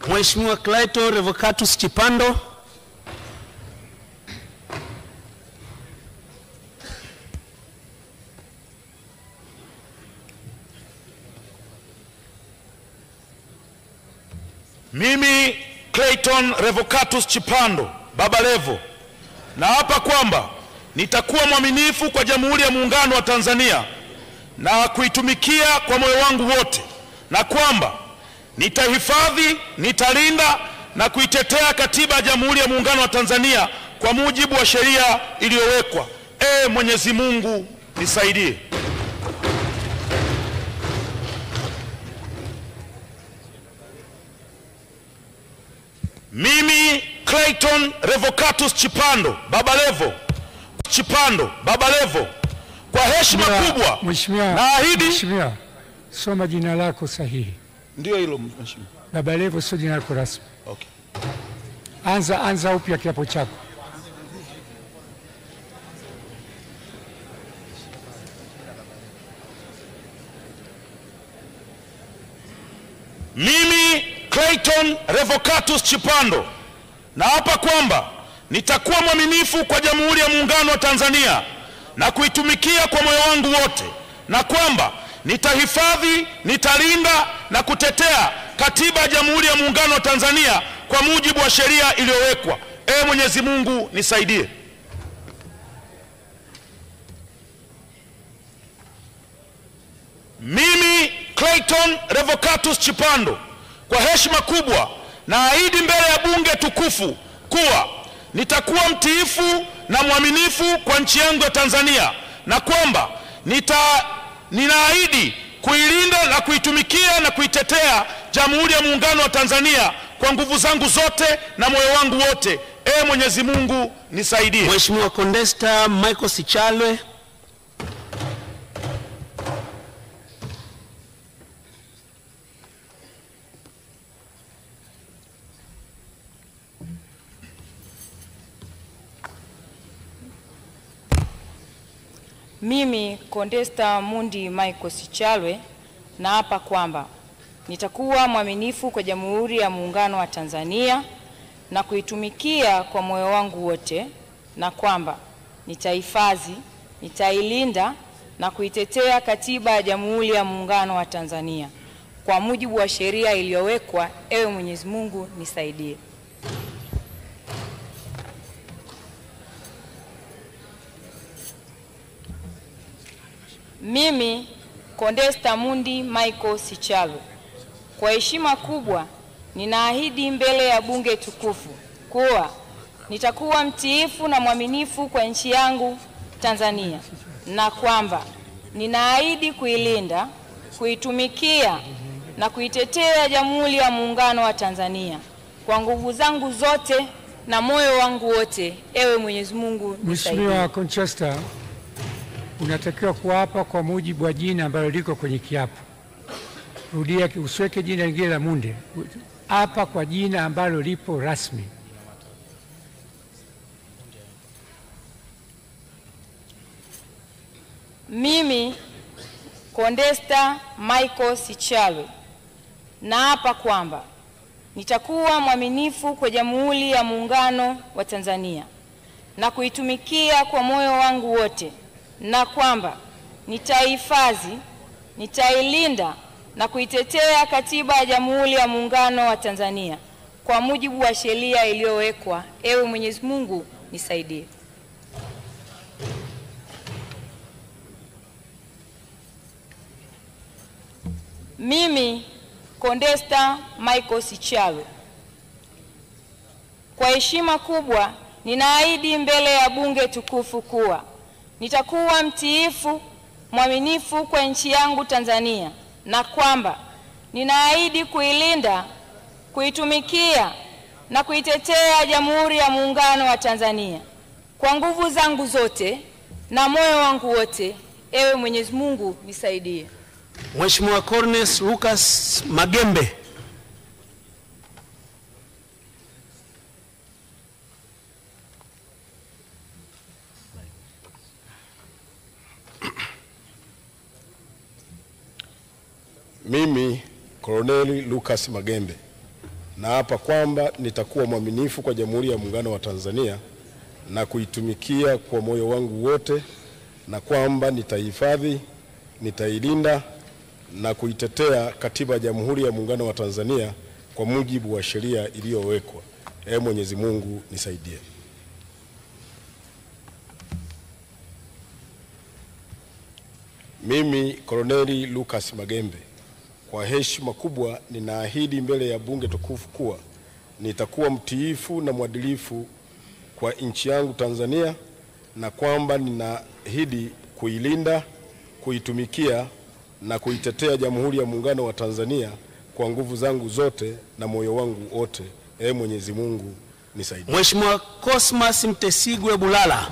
Mheshimiwa Clayton Revocatus Chipando. Mimi Clayton Revocatus Chipando, Baba Levo, naapa kwamba nitakuwa mwaminifu kwa Jamhuri ya Muungano wa Tanzania na kuitumikia kwa moyo wangu wote, na kwamba nitahifadhi, nitalinda na kuitetea Katiba ya Jamhuri ya Muungano wa Tanzania kwa mujibu wa sheria iliyowekwa. Mwenyezi Mungu nisaidie. Mimi Clayton Revocatus Chipando, Baba Levo, kwa heshima kubwa naahidi. Mheshimiwa, soma jina lako sahihi. Ndio hilo Mheshimiwa. Baba Levo sio jina lako rasmi. Okay. Anza upya kiapo chako. Mimi Clayton Revocatus Chipando naapa kwamba nitakuwa mwaminifu kwa Jamhuri ya Muungano wa Tanzania na kuitumikia kwa moyo wangu wote, na kwamba nitahifadhi, nitalinda na kutetea Katiba ya Jamhuri ya Muungano wa Tanzania kwa mujibu wa sheria iliyowekwa. Mwenyezi Mungu nisaidie. Mimi Clayton Revocatus Chipando kwa heshima kubwa naahidi mbele ya bunge tukufu kuwa nitakuwa mtiifu na mwaminifu kwa nchi yangu ya Tanzania, na kwamba ninaahidi kuilinda na kuitumikia na kuitetea Jamhuri ya Muungano wa Tanzania kwa nguvu zangu zote na moyo wangu wote. Mwenyezi Mungu nisaidie. Mheshimiwa Condesta Michael Sichalwe. Mimi Condesta Mundi Michael Sichalwe naapa kwamba nitakuwa mwaminifu kwa Jamhuri ya Muungano wa Tanzania na kuitumikia kwa moyo wangu wote, na kwamba nitahifadhi, nitailinda na kuitetea Katiba ya Jamhuri ya Muungano wa Tanzania kwa mujibu wa sheria iliyowekwa. Mwenyezi Mungu nisaidie. Mimi Condesta Mundi Michael Sichalwe kwa heshima kubwa ninaahidi mbele ya bunge tukufu kuwa nitakuwa mtiifu na mwaminifu kwa nchi yangu Tanzania, na kwamba ninaahidi kuilinda, kuitumikia na kuitetea Jamhuri ya Muungano wa Tanzania kwa nguvu zangu zote na moyo wangu wote. Mwenyezi Mungu nisaidie. Mheshimiwa Conchester, unatakiwa kuapa kwa mujibu wa jina ambalo liko kwenye kiapo. Rudia, usiweke jina lingine la Munde. Apa kwa jina ambalo lipo rasmi. Mimi Condesta Michael Sichalwe naapa kwamba nitakuwa mwaminifu kwa Jamhuri ya Muungano wa Tanzania na kuitumikia kwa moyo wangu wote, na kwamba nitahifadhi, nitailinda na kuitetea Katiba ya Jamhuri ya Muungano wa Tanzania kwa mujibu wa sheria iliyowekwa. Mwenyezi Mungu nisaidie. Mimi Condesta Michael Sichalwe kwa heshima kubwa ninaahidi mbele ya bunge tukufu kuwa nitakuwa mtiifu, mwaminifu kwa nchi yangu Tanzania, na kwamba ninaahidi kuilinda, kuitumikia na kuitetea Jamhuri ya Muungano wa Tanzania kwa nguvu zangu zote na moyo wangu wote. Mwenyezi Mungu nisaidie. Mheshimiwa Cornes Lucas Magembe. Mimi Colonel Lucas Magembe naapa kwamba nitakuwa mwaminifu kwa Jamhuri ya Muungano wa Tanzania na kuitumikia kwa moyo wangu wote, na kwamba nitahifadhi, nitailinda na kuitetea Katiba ya Jamhuri ya Muungano wa Tanzania kwa mujibu wa sheria iliyowekwa. Ee Mwenyezi Mungu nisaidie. Mimi Koloneli Lucas Magembe, kwa heshima kubwa ninaahidi mbele ya bunge tukufu kuwa nitakuwa mtiifu na mwadilifu kwa nchi yangu Tanzania, na kwamba ninaahidi kuilinda, kuitumikia na kuitetea Jamhuri ya Muungano wa Tanzania kwa nguvu zangu zote na moyo wangu wote. Ee Mwenyezi Mungu nisaidie. Mheshimiwa Cosmas Mtesigwe Bulala.